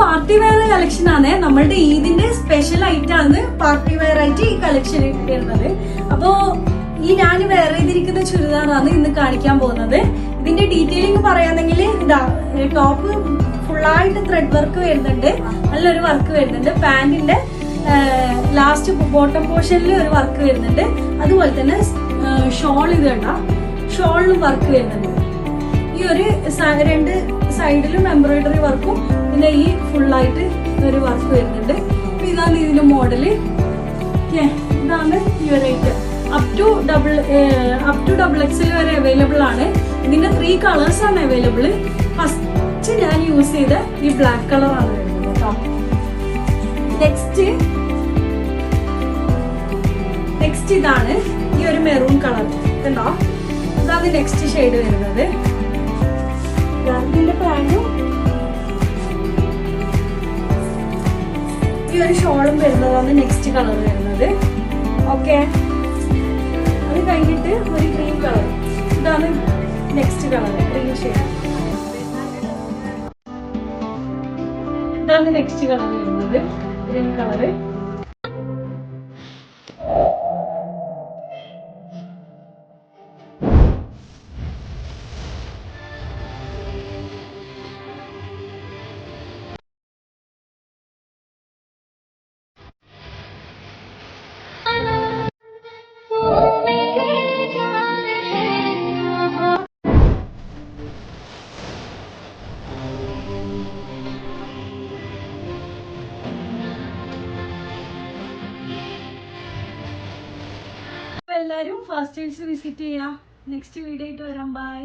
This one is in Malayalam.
പാർട്ടി വെയർ കളക്ഷൻ ആണ്. നമ്മളുടെ ഈദിന്റെ സ്പെഷ്യൽ ഐറ്റം ആണ് പാർട്ടി വെയർ ആയിട്ട് ഈ കളക്ഷൻ വരുന്നത്. അപ്പോ ഈ ഞാൻ വെയർ ചെയ്തിരിക്കുന്ന ചുരിദാറാണ് ഇന്ന് കാണിക്കാൻ പോകുന്നത്. ഇതിന്റെ ഡീറ്റെയിലിംഗ് പറയാന്നെങ്കിൽ ഇതാ, ടോപ്പ് ഫുള്ളായിട്ട് ത്രെഡ് വർക്ക് വരുന്നുണ്ട്, നല്ലൊരു വർക്ക് വരുന്നുണ്ട്. പാന്റിന്റെ ലാസ്റ്റ് ബോട്ടം പോർഷനിൽ ഒരു വർക്ക് വരുന്നുണ്ട്. അതുപോലെ തന്നെ ഷോൾ, ഇത് കണ്ട ഷോളിലും വർക്ക് വരുന്നുണ്ട്. ഈ ഒരു രണ്ട് സൈഡിലും എംബ്രോയിഡറി വർക്കും പിന്നെ ഈ ഫുള്ളായിട്ട് ഒരു വർക്ക് വരുന്നുണ്ട്. ഇതാണ് ഇതിന്റെ മോഡല്. ഇതാണ് ഈ ഒരു item. Up to double XL വരെ അവൈലബിൾ ആണ്. ഇതിന്റെ 3 കളേഴ്സ് ആണ് അവൈലബിൾ. ഫസ്റ്റ് ഞാൻ യൂസ് ചെയ്ത ഈ ബ്ലാക്ക് കളറാണ് വരുന്നത് കേട്ടോ. നെക്സ്റ്റ് ഇതാണ് ഈ ഒരു മെറൂൺ കളർ കണ്ടോ. ഇതാണ് നെക്സ്റ്റ് ഷെയ്ഡ് വരുന്നത്. ഇതിന്റെ പാന്റും ഈ ഒരു ഷോളും വരുന്നതാണ് നെക്സ്റ്റ് കളർ വരുന്നത്. ഓക്കെ, അത് കഴിഞ്ഞിട്ട് ഒരു ഗ്രീൻ കളർ, ഇതാണ് നെക്സ്റ്റ് കളർ, ഗ്രീൻ ഷെയ്ഡ്. ഇതാണ് നെക്സ്റ്റ് കളർ വരുന്നത്, ഗ്രീൻ കളറ്. എല്ലാവരും ഫാസ്റ്റേഴ്സ് വിസിറ്റ് ചെയ്യാം. നെക്സ്റ്റ് വീഡിയോ ആയിട്ട് വരാം. ബൈ.